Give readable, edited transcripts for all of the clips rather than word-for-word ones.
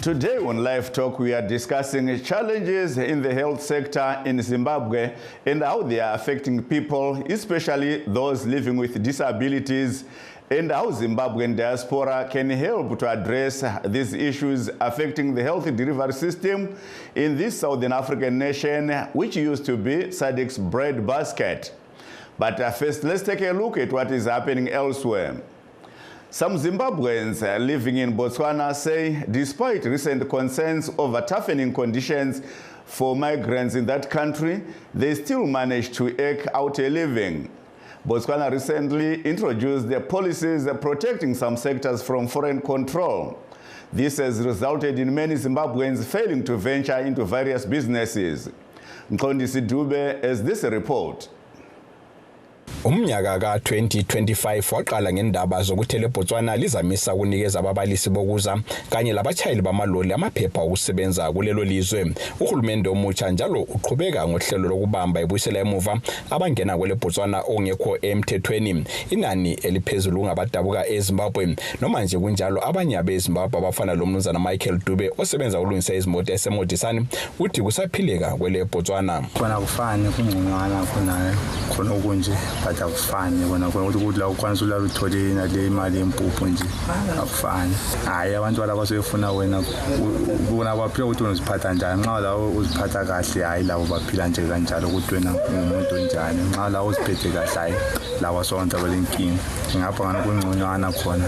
Today on Livetalk, we are discussing challenges in the health sector in Zimbabwe and how they are affecting people, especially those living with disabilities, and how Zimbabwean diaspora can help to address these issues affecting the health delivery system in this Southern African nation, which used to be SADC's breadbasket. But first, let's take a look at what is happening elsewhere. Some Zimbabweans living in Botswana say despite recent concerns over toughening conditions for migrants in that country, they still manage to eke out a living. Botswana recently introduced the policies protecting some sectors from foreign control. This has resulted in many Zimbabweans failing to venture into various businesses. Mqondisi Dube has this report. Umnyaka ka-2025 waqala ngendaba zokuthi leBotswana lizamisa ukunikeza ababalisi bokuza kanye labatshayeli bamaloli amaphepha okusebenza kulelo lizwe. Uhulumende omutsha njalo uqhubeka ngohlelo lokubamba ebuyisela emuva abangena kweleBotswana ongekho emthethweni. Inani eliphezulu ngabadabuka eZimbabwe noma nje kunjalo abanye abeZimbabwe abafana lo mnumzana Michael Dube osebenza ukulungisa izimoto esemodisani uthi kusaphileka kweleBotswana. Kona kufani kungconywana khona okunje but akufani kona ukuthi la ukwanisa ulaluthola le imali empuphu nje akufani. Hayi abantu basebefuna wena kubona kwaphela ukuthi uziphatha njani. Nxa la uziphatha kahle hayi labo baphila nje kanjalo ukuthi wena ungumuntu njani. Nxa la uziphethe kahle hayi lawa sonke abalenkinga. Ngapha ngani kungconywana khona.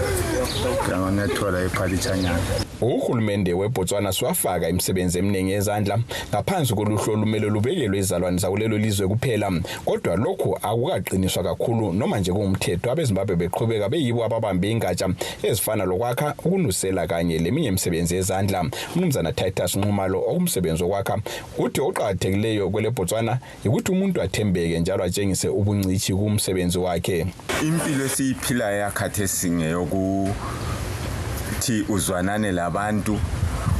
Nganethola ephalitshanyana. Uhulumende weBotswana swafaka imisebenzi eminingi yezandla ngaphansi koluhlu olumele lubekelwe izalwane zakulelo lizwe kuphela, kodwa lokho akukaqiniswa kakhulu noma nje kungumthetho. AbeZimbabwe beqhubeka beyibo ababambe ingatsha ezifana lokwakha, ukunusela kanye leminye imisebenzi yezandla. Umnumzana Titus Nqumalo okumsebenzi wokwakha uthi oqhakathekileyo kweleBotswana ukuthi umuntu athembeke njalo atshengise ubungcithi kumsebenzi wakhe. Impilo esiyiphila yakhathesi ngeyoku thi uzwanane labantu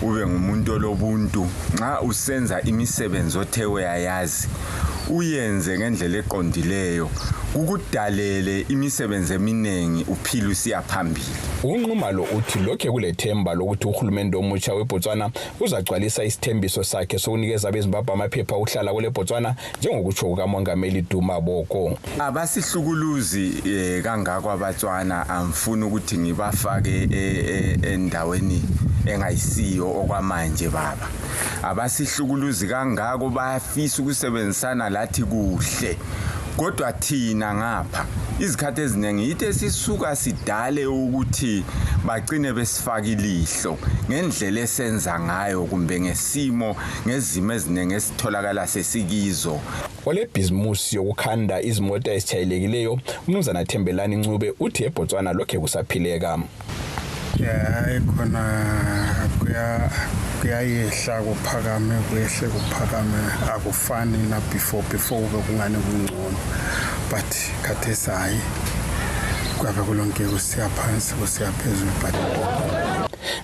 ube ngumuntu olobuntu. Nxa usenza imisebenzi othe uyayazi uyenze ngendlela eqondileyo ukudalele imisebenzi eminengi uphila usiya phambili. Unqumalo uthi lokho kulethemba lokuthi uhulumende omutsha weBotswana uzagcwalisa isithembiso sakhe sokunikeza abeZimbabwe amaphepha okuhlala kweleBotswana njengokutsho kukaMongameli Duma Boko. Abasihlukuluzi kangaka abatswana amfuni ukuthi ngibafake endaweni engayisiyo okwamanje baba. Abasihlukuluzi kangaka bayafisa ukusebenzisana lathi kuhle. Kodwa thina ngapha izikhathi eziningi yithe sisuka sidale ukuthi bagcine besifaka ilihlo ngendlela esenza ngayo kumbe ngesimo ngezimo eziningi esitholakala sesikizo. Ole bhizimusi yokukhanda izimoto ezitshayilekileyo umnumzana Thembelani Ncube uthi eBotswana lokho kusaphileka. Khona kuyayehla kuphakame kwehle kuphakame akufani na before kube kungane kungcono, but khathesi hayi kwabe kulonke kusiya phansi kusiya phezulu. But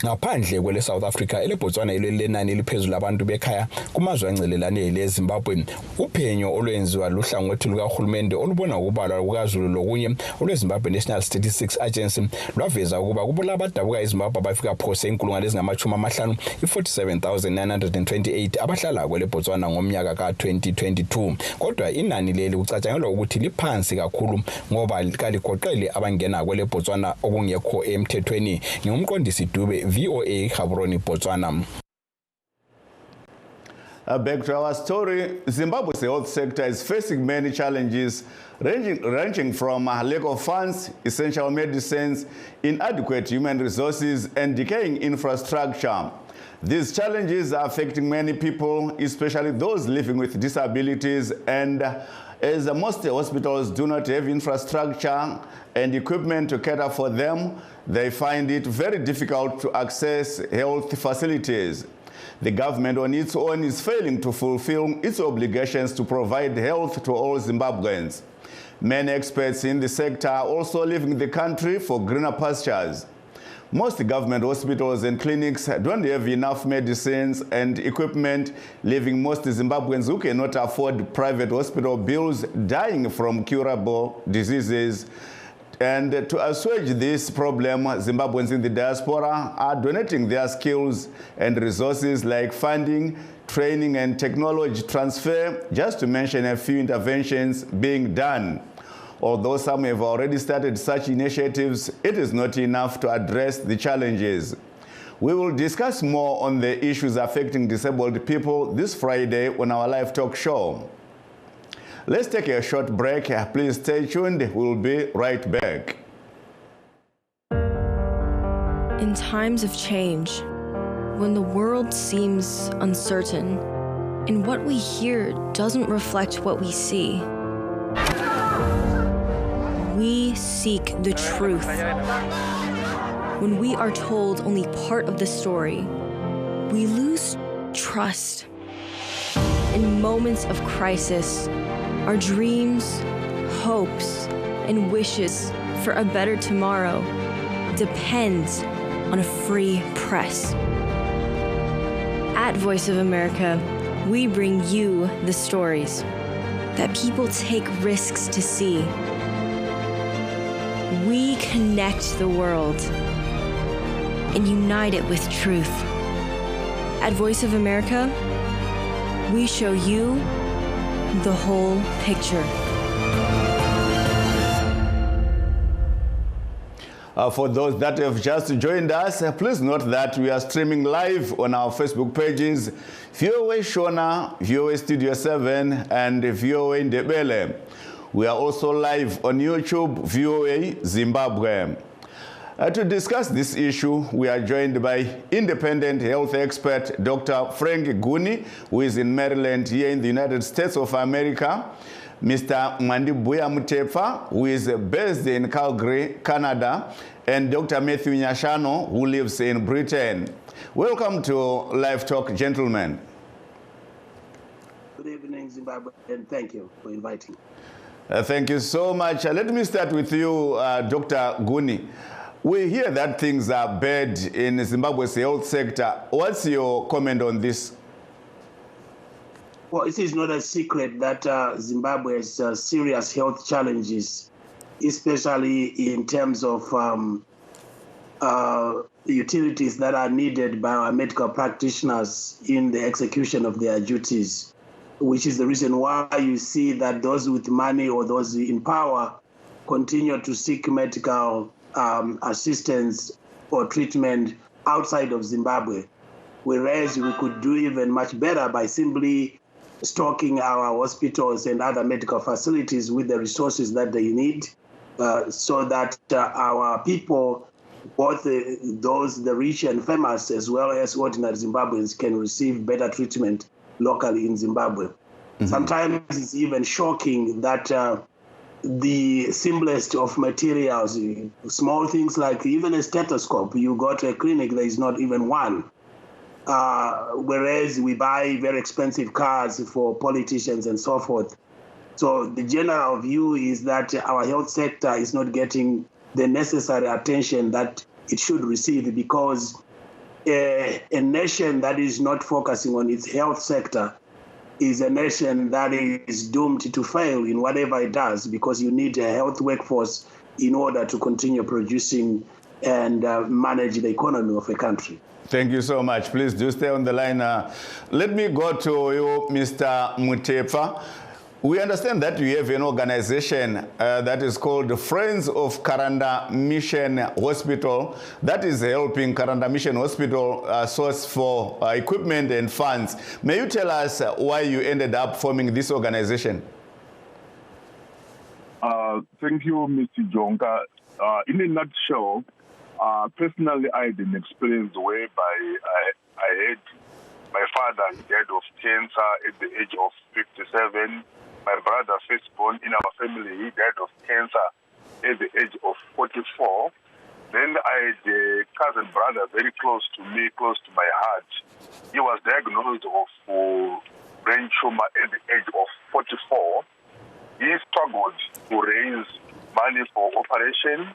ngaphandle kwele South Africa eleBotswana lenani eliphezulu abantu bekhaya kumazwe ancelelane leZimbabwe. Uphenyo olwenziwa luhlangothi lukahulumende olubona ukubalwa kukaZulu lokunye olweZimbabwe National Statistics Agency lwaveza ukuba kubula abadabuka eZimbabwe abafika phose inkulungwane ezingama-50 i-47,928 abahlala kweleBotswana ngomnyaka ka-2022, kodwa inani leli kucatshangelwa ukuthi liphansi kakhulu ngoba kaligoqele abangena kweleBotswana okungekho emthethweni. Ngumqondisi Dube, VOA Gaborone, Botswana. Back to our story, Zimbabwe's health sector is facing many challenges ranging from lack of funds, essential medicines, inadequate human resources, and decaying infrastructure. These challenges are affecting many people, especially those living with disabilities, and as most hospitals do not have infrastructure and equipment to cater for them, they find it very difficult to access health facilities. The government on its own is failing to fulfill its obligations to provide health to all Zimbabweans. Many experts in the sector are also leaving the country for greener pastures. Most government hospitals and clinics don't have enough medicines and equipment, leaving most Zimbabweans who cannot afford private hospital bills dying from curable diseases And to assuage this problem, Zimbabweans in the diaspora are donating their skills and resources like funding, training and technology transfer, just to mention a few interventions being done. Although some have already started such initiatives, it is not enough to address the challenges. We will discuss more on the issues affecting disabled people this Friday on our live talk show. Let's take a short break. Please stay tuned. We'll be right back. In times of change, when the world seems uncertain and what we hear doesn't reflect what we see, we seek the truth. When we are told only part of the story, we lose trust. In moments of crisis, our dreams, hopes, and wishes for a better tomorrow depend on a free press. At Voice of America, we bring you the stories that people take risks to see. We connect the world and unite it with truth. At Voice of America, we show you the whole picture. For those that have just joined us, please note that we are streaming live on our Facebook pages, VOA Shona, VOA Studio 7, and VOA Ndebele. We are also live on YouTube, VOA Zimbabwe. To discuss this issue, we are joined by independent health expert Dr. Frank Guni, who is in Maryland here in the United States of America, Mr. Mandibuya Mutepa, who is based in Calgary, Canada, and Dr. Matthew Nyashano, who lives in Britain. Welcome to Live Talk, gentlemen. Good evening, Zimbabwe, and thank you for inviting. Thank you so much. Let me start with you, Dr. Guni. We hear that things are bad in Zimbabwe's health sector. What's your comment on this? Well, it is not a secret that Zimbabwe has serious health challenges, especially in terms of utilities that are needed by our medical practitioners in the execution of their duties, which is the reason why you see that those with money or those in power continue to seek medical assistance or treatment outside of Zimbabwe, whereas we could do even much better by simply stocking our hospitals and other medical facilities with the resources that they need, so that our people, both the rich and famous, as well as ordinary Zimbabweans, can receive better treatment locally in Zimbabwe. Mm-hmm. Sometimes it's even shocking that the simplest of materials, small things like even a stethoscope, you go to a clinic, there is not even one. Whereas we buy very expensive cars for politicians and so forth. So the general view is that our health sector is not getting the necessary attention that it should receive, because a nation that is not focusing on its health sector is a nation that is doomed to fail in whatever it does, because you need a health workforce in order to continue producing and manage the economy of a country. Thank you so much. Please do stay on the line. Let me go to you, Mr. Mutepa. We understand that you have an organization that is called Friends of Karanda Mission Hospital that is helping Karanda Mission Hospital source for equipment and funds. May you tell us why you ended up forming this organization? Thank you, Mr. Jonka. In a nutshell, personally, I had an experience whereby I had my father died of cancer at the age of 57. My brother, firstborn in our family, he died of cancer at the age of 44. Then I had a cousin brother very close to me, close to my heart. He was diagnosed of brain tumor at the age of 44. He struggled to raise money for operation.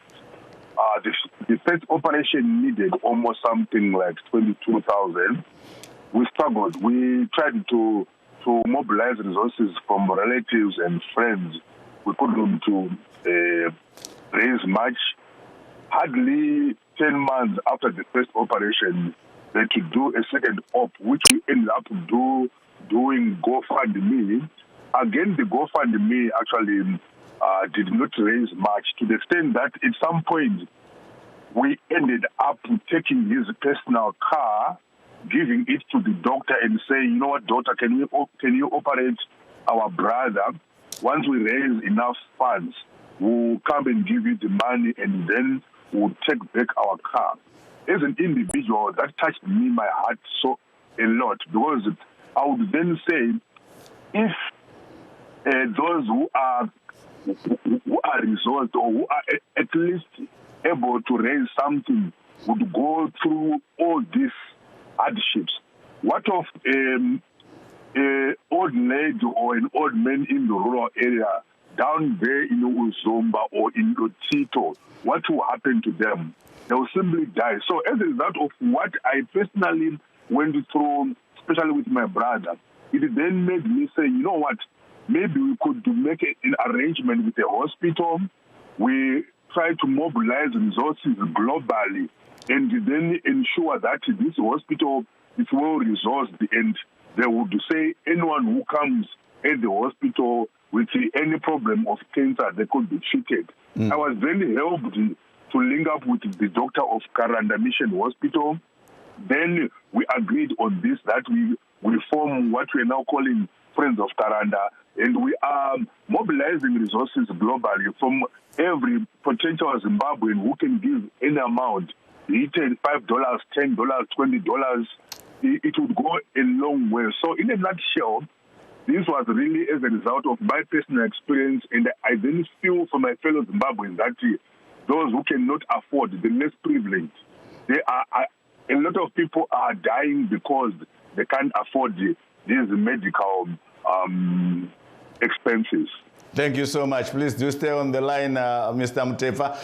The first operation needed almost something like 22,000. We struggled. We tried to mobilize resources from relatives and friends. We couldn't raise much. Hardly 10 months after the first operation, they had to do a second op, which we ended up doing GoFundMe. Again, the GoFundMe actually did not raise much, to the extent that at some point we ended up taking his personal car, giving it to the doctor and saying, you know what, doctor, can you operate our brother? Once we raise enough funds, we'll come and give you the money, and then we'll take back our car. As an individual, that touched me, my heart, so a lot, because I would then say, if those who are resourced or who are at least able to raise something would go through all these hardships, what of an old lady or an old man in the rural area down there in Uzomba or in Lotito? What will happen to them? They will simply die. So as a result of what I personally went through, especially with my brother, it then made me say, you know what, maybe we could make an arrangement with the hospital. We try to mobilize resources globally and then ensure that this hospital is well resourced, and they would say anyone who comes at the hospital with any problem of cancer, they could be treated. I was very helped to link up with the doctor of Karanda Mission Hospital. Then we agreed on this, that we form what we are now calling Friends of Karanda, and we are mobilizing resources globally from every potential Zimbabwean who can give any amount, $5, $10, $20. It would go a long way. So in a nutshell, this was really as a result of my personal experience, and I then feel for my fellow Zimbabweans that those who cannot afford, the less privileged, a lot of people are dying because they can't afford these medical expenses. Thank you so much. Please do stay on the line, Mr. Mtefa.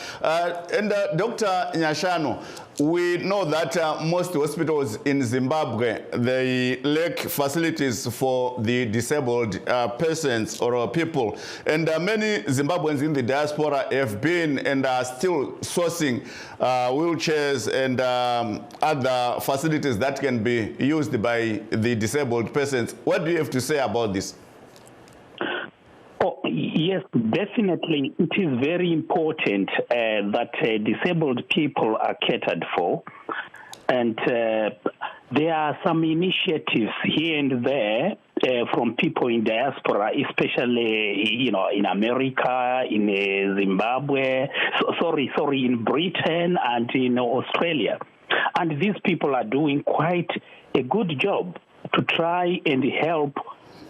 And Dr. Nyashano, we know that most hospitals in Zimbabwe, they lack facilities for the disabled persons or people. And many Zimbabweans in the diaspora have been and are still sourcing wheelchairs and other facilities that can be used by the disabled persons. What do you have to say about this? Yes, definitely. It is very important that disabled people are catered for. And there are some initiatives here and there from people in diaspora, especially, in America, in Zimbabwe, in Britain and in Australia. And these people are doing quite a good job to try and help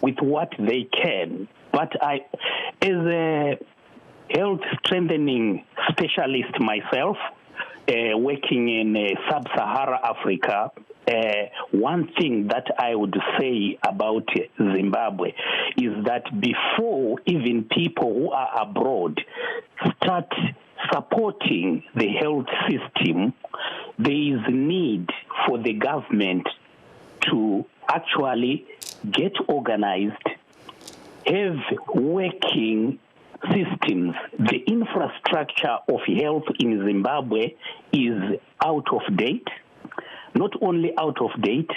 with what they can. But as a health strengthening specialist myself, working in sub-Saharan Africa, one thing that I would say about Zimbabwe is that before even people who are abroad start supporting the health system, there is need for the government to actually get organized, have working systems. The infrastructure of health in Zimbabwe is out of date. Not only out of date,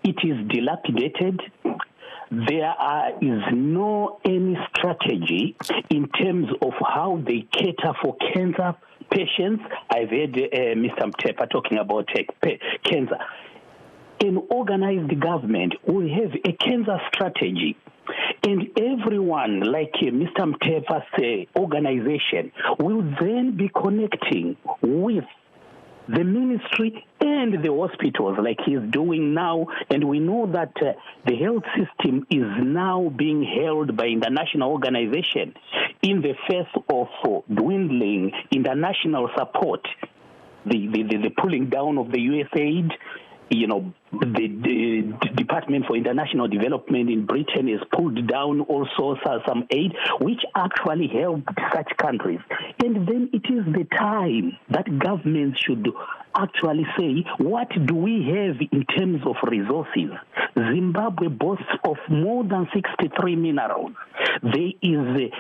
it is dilapidated. There is no any strategy in terms of how they cater for cancer patients. I've heard Mr. Mtepa talking about cancer. An organized government will have a cancer strategy. And everyone, like Mr. Mtepa's organization, will then be connecting with the ministry and the hospitals like he's doing now. And we know that the health system is now being held by international organizations in the face of dwindling international support, the pulling down of the USAID. The Department for International Development in Britain has pulled down also some aid, which actually helped such countries. And then it is the time that governments should actually say, what do we have in terms of resources? Zimbabwe boasts of more than 63 minerals. There is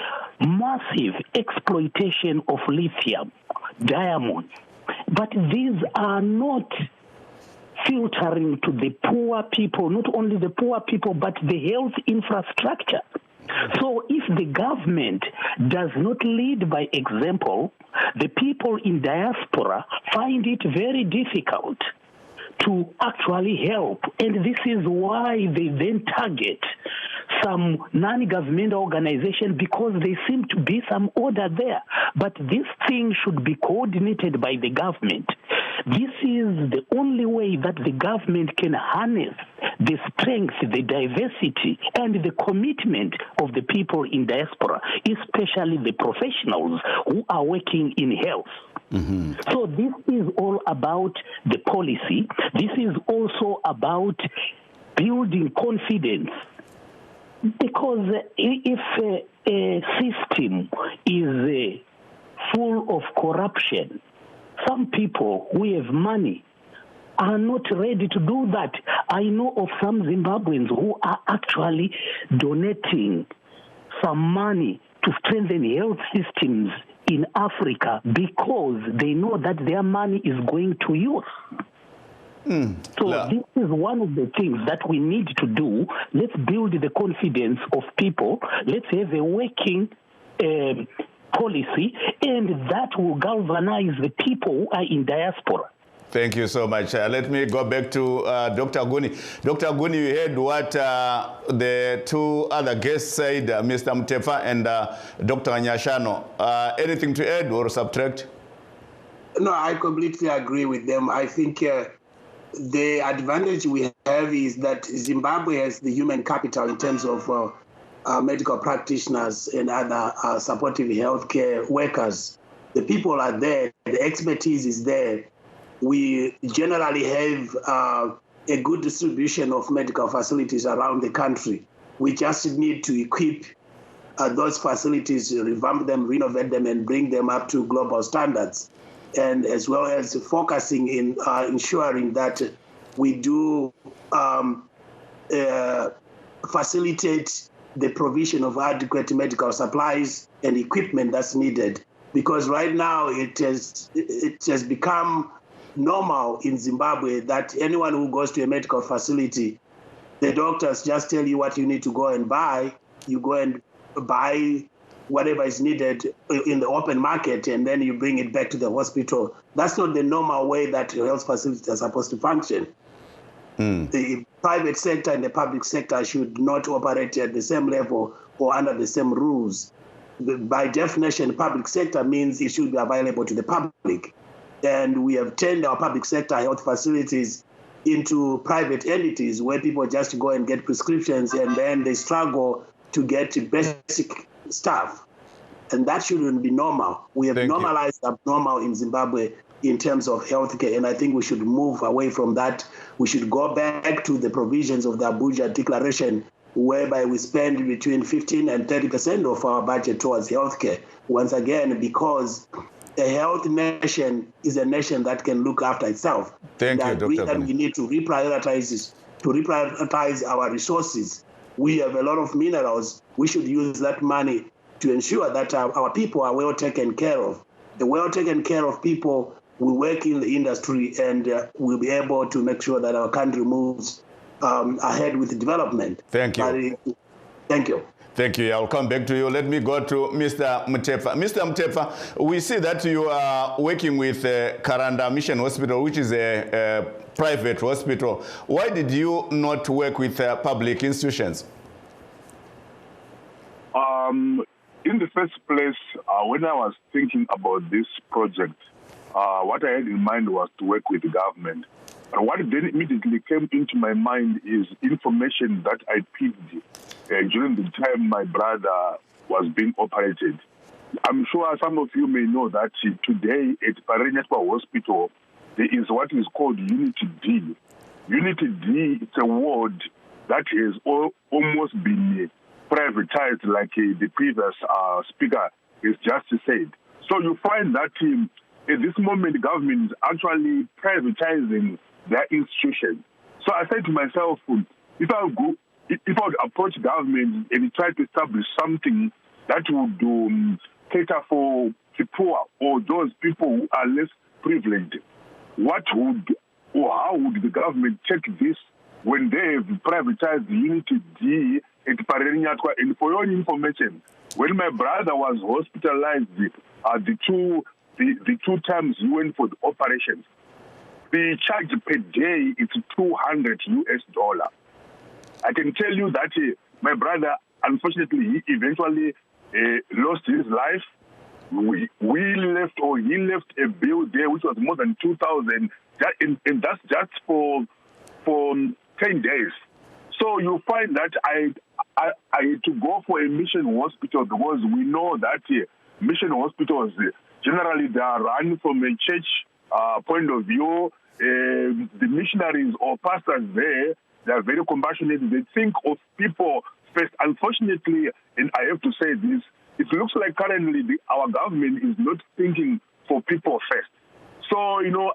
massive exploitation of lithium, diamonds. But these are not filtering to the poor people, not only the poor people, but the health infrastructure. So if the government does not lead by example, the people in diaspora find it very difficult to actually help. And this is why they then target some non-governmental organization, because there seems to be some order there. But this thing should be coordinated by the government. This is the only way that the government can harness the strength, the diversity, and the commitment of the people in diaspora, especially the professionals who are working in health. Mm-hmm. So this is all about the policy. This is also about building confidence. Because if a system is full of corruption, some people who have money are not ready to do that. I know of some Zimbabweans who are actually donating some money to strengthen health systems in Africa because they know that their money is going to youth. So this is one of the things that we need to do. Let's build the confidence of people. Let's have a working policy, and that will galvanize the people who are in diaspora. Thank you so much. Let me go back to Dr. Guni. Dr. Guni, you heard what the two other guests said, Mr. Mtefa and Dr. Nyashano. Anything to add or subtract? No, I completely agree with them. I think the advantage we have is that Zimbabwe has the human capital in terms of medical practitioners and other supportive healthcare workers. The people are there. The expertise is there. We generally have a good distribution of medical facilities around the country. We just need to equip those facilities, revamp them, renovate them, and bring them up to global standards. And as well as focusing in ensuring that we do facilitate the provision of adequate medical supplies and equipment that's needed. Because right now it has become normal in Zimbabwe that anyone who goes to a medical facility, the doctors just tell you what you need to go and buy. You go and buy whatever is needed in the open market, and then you bring it back to the hospital. That's not the normal way that health facilities are supposed to function. The private sector and the public sector should not operate at the same level or under the same rules. By definition, public sector means it should be available to the public. And we have turned our public sector health facilities into private entities where people just go and get prescriptions and then they struggle to get basic stuff. And that shouldn't be normal. We have normalized abnormal in Zimbabwe in terms of healthcare, and I think we should move away from that. We should go back to the provisions of the Abuja Declaration, whereby we spend between 15 and 30% of our budget towards healthcare. Once again, because a health nation is a nation that can look after itself. Thank you, Dr. And we need to reprioritize our resources. We have a lot of minerals. We should use that money to ensure that our people are well taken care of. The well taken care of people will work in the industry and will be able to make sure that our country moves ahead with development. Thank you. Thank you. Thank you. I'll come back to you. Let me go to Mr. Mtefa. Mr. Mtefa, we see that you are working with Karanda Mission Hospital, which is a private hospital. Why did you not work with public institutions? In the first place, when I was thinking about this project, what I had in mind was to work with the government. And what then immediately came into my mind is information that I picked during the time my brother was being operated. I'm sure some of you may know that today at Parenyatwa Hospital, there is what is called Unity D. Unity D, it's a ward that has almost been privatized, like the previous speaker has just said. So you find that at this moment, the government is actually privatizing their institution. So I said to myself, if I would approach government and try to establish something that would cater for the poor or those people who are less privileged. How would the government check this when they have privatized Unity D at Parerinyatwa? And for your information, when my brother was hospitalized, the two times he went for the operations, the charge per day is $200. I can tell you that my brother, unfortunately, he eventually lost his life. He left a bill there which was more than 2,000, and that's just for 10 days. So you find that I had to go for a mission hospital because we know that mission hospitals generally they are run from a church point of view. The missionaries or pastors there, they are very compassionate. They think of people first. Unfortunately, and I have to say this, it looks like currently our government is not thinking for people first. So,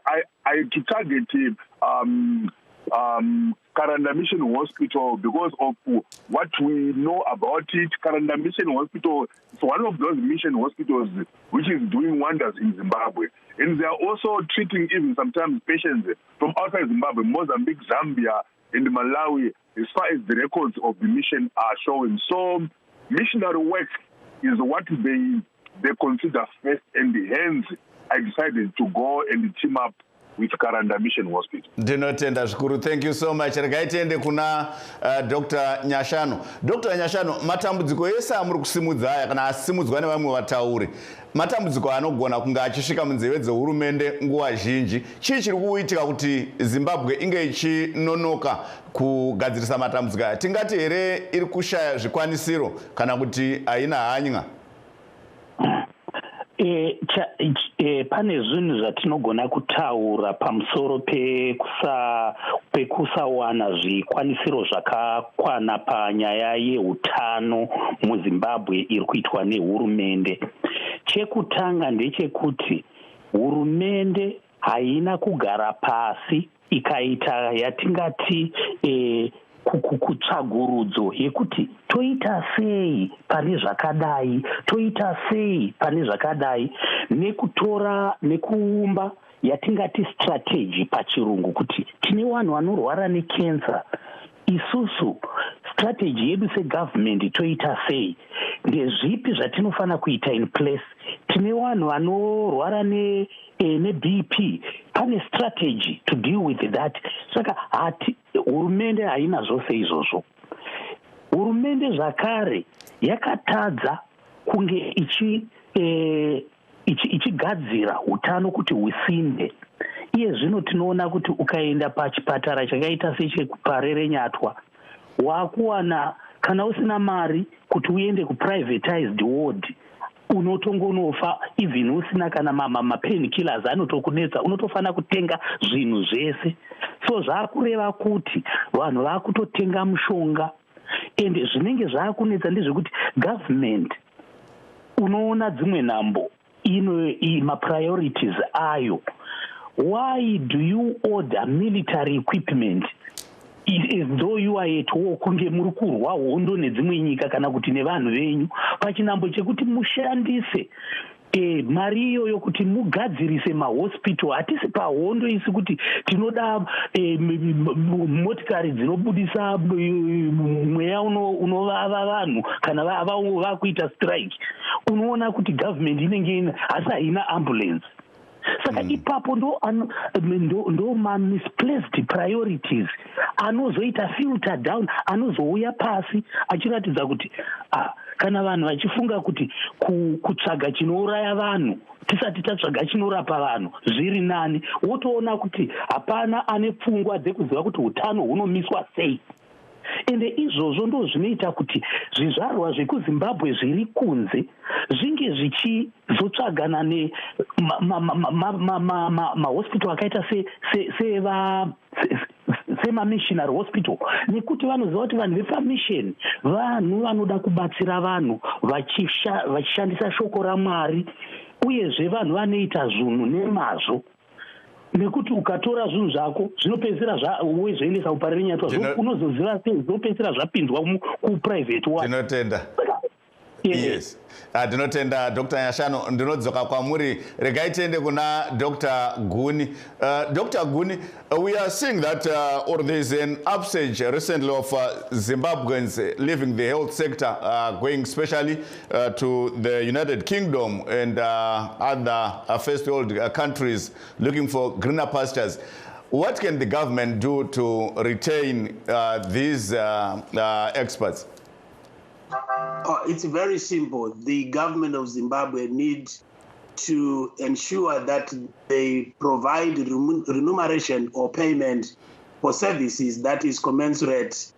I had to target Karanda Mission Hospital because of what we know about it. Karanda Mission Hospital is one of those mission hospitals which is doing wonders in Zimbabwe. And they are also treating even sometimes patients from outside Zimbabwe, Mozambique, Zambia, and Malawi, as far as the records of the mission are showing. So missionary work is what they consider first, and hence I decided to go and team up with Karanda Mission Hospital. Ndinotenda zvikuru. Thank you so much. Regaitende kuna Dr. Nyashano. Dr. Nyashano, matambudziko ese amuri kusimudza aya kana asimudzwa nevamwe vatauri, matambudziko anogona kunge achisvika munzeve dzehurumende nguva zhinji. Chii chiri kuitika kuti Zimbabwe inge ichinonoka kugadzirisa matambudziko aya? Tingati here iri kushaya zvikwanisiro kana kuti haina hanya? Pane zvinhu zvatinogona kutaura pamusoro pekusawana zvikwanisiro zvakakwana panyaya yeutano muZimbabwe iri kuitwa nehurumende. Chekutanga ndechekuti hurumende haina kugara pasi ikaita yatingati kutsvagurudzo yekuti toita sei pane zvakadai, toita sei pane zvakadai, nekutora nekuumba yatingati strategy pachirungu, kuti tine vanhu vanorwara nekensa, isusu strategy yedu segovernment toita sei, ndezvipi zvatinofanira kuita in place. Tine vanhu vanorwara neBP, pane strategy to deal with that. Saka hurumende haina zvose izvozvo. Hurumende zvakare yakatadza kunge ichigadzira utano kuti husimbe. Iye zvino tinoona kuti ukaenda pachipatara chakaita sechekuParerenyatwa, wakuwana kana usina mari kuti uende kuprivatized ward, unotongonofa even usina kana mapainkillers anotokunetsa, unotofana kutenga zvinhu zvese. So zvakureva kuti vanhu vakutotenga mushonga, ende zvinenge zvakunetsa ndezvekuti government unoona dzimwe nhambo mapriorities ayo. Why do you order military equipment as though you are at war, kunge muri kurwa hondo nedzimwe nyika kana kuti nevanhu venyu, pachinambo chekuti mushandise mari iyoyo kuti mugadzirise mahospital? Hatisi pahondo isi kuti tinoda motikari dzinobudisa mweya unovava vanhu kana vakuita strike. Unoona kuti government inenge hasi haina ambulance. Saka ipapo ndo misplaced priorities anozoita filter down, anozouya pasi achiratidza kuti kana vanhu vachifunga kuti kutsvaga chinouraya vanhu tisati tatsvaga chinorapa vanhu zviri nani, wotoona kuti hapana ane pfungwa dzekuziva kuti utano hunomiswa sei. Ende izvozvo ndo zvinoita kuti zvizvarwa zvekuZimbabwe zviri kunze zvinge zvichizotsvagana nemahospital akaita semamissionary hospital, nekuti vanoziva kuti vanhu vepamisheni vanhu vanoda kubatsira vanhu vachishandisa shoko raMwari, uyezve vanhu vanoita zvinhu nemazvo. Nekuti ukatora zvinhu zvako zvinopedzisira wezvoendesa kuParerenyatwa, unozoziva sei zvinopedzisira zvapindwa kuprivate one. Tinotenda. Yes. Ndinotenda Dr. Nyashano, ndinodzoka kwamuri. Regai tiende kuna Dr. Guni. Dr. Guni, we are seeing that or there's an upsurge recently of Zimbabweans leaving the health sector, going especially to the United Kingdom and other first world countries looking for greener pastures. What can the government do to retain these experts? It's very simple. The government of Zimbabwe needs to ensure that they provide remuneration or payment for services that is commensurate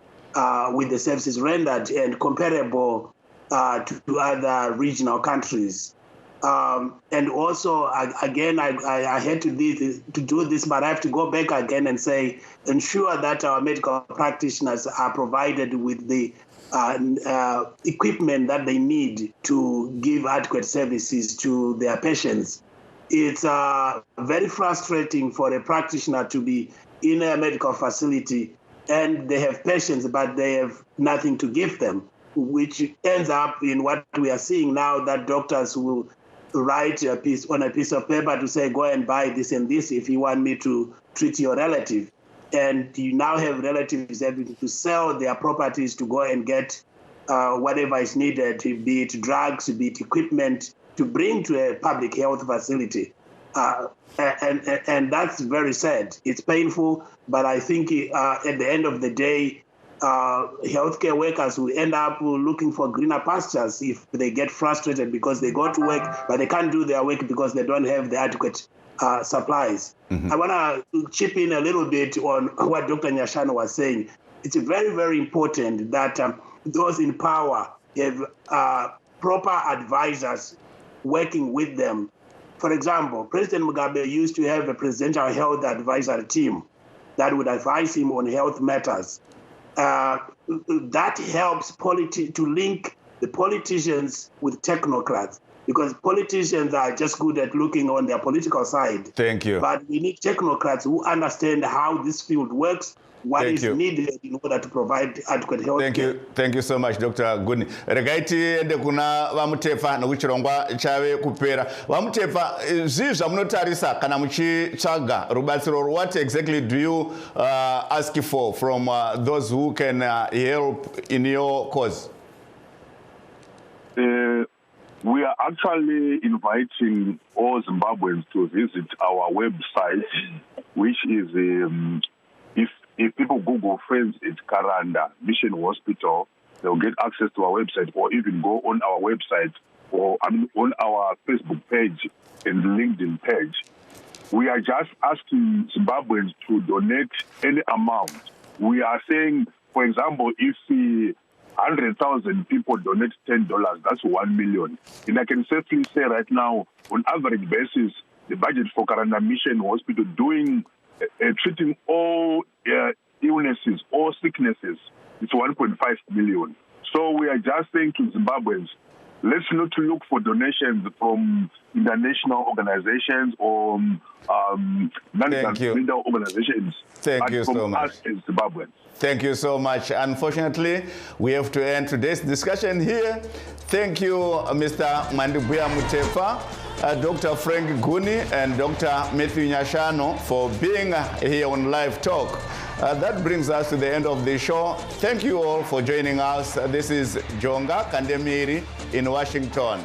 with the services rendered and comparable to other regional countries. And also, again, I had to do this, but I have to go back again and say, ensure that our medical practitioners are provided with the equipment that they need to give adequate services to their patients. It's very frustrating for a practitioner to be in a medical facility and they have patients, but they have nothing to give them, which ends up in what we are seeing now, that doctors will write a piece on a piece of paper to say, go and buy this and this if you want me to treat your relative. And you now have relatives having to sell their properties to go and get whatever is needed, be it drugs, be it equipment, to bring to a public health facility. And that's very sad. It's painful, but I think at the end of the day, healthcare workers will end up looking for greener pastures if they get frustrated because they go to work, but they can't do their work because they don't have the adequate supplies. I want to chip in a little bit on what Dr. Nyashano was saying. It's very, very important that those in power have proper advisors working with them. For example, President Mugabe used to have a presidential health advisory team that would advise him on health matters. That helps to link the politicians with technocrats, because politicians are just good at looking on their political side. Thank you. But we need technocrats who understand how this field works, what is needed in order to provide adequate health care. Thank you so much, Dr. Guni. Regaiti ende kuna vamutefa nokuchirongwa chave kupera. Vamutefa, zizva munotarisa kana muchitsvaga rubatsiro, what exactly do you ask for from those who can help in your cause? We are actually inviting all Zimbabweans to visit our website, which is, if people Google Friends at Karanda Mission Hospital, they'll get access to our website, or even go on our website or on our Facebook page and LinkedIn page. We are just asking Zimbabweans to donate any amount. We are saying, for example, if 100,000 people donate $10, that's 1 million. And I can safely say right now, on average basis, the budget for Karanda Mission Hospital treating all illnesses, all sicknesses, it's 1.5 million. So we are just saying to Zimbabweans, let's not look for donations from international organizations or non-governmental organizations. Thank you so much. Us as Zimbabweans. Thank you so much. Unfortunately, we have to end today's discussion here. Thank you, Mr. Mandibuya Mutefa, Dr. Frank Guni, and Dr. Matthew Nyashano for being here on Live Talk. That brings us to the end of the show. Thank you all for joining us. This is Jonga Kandemiri in Washington.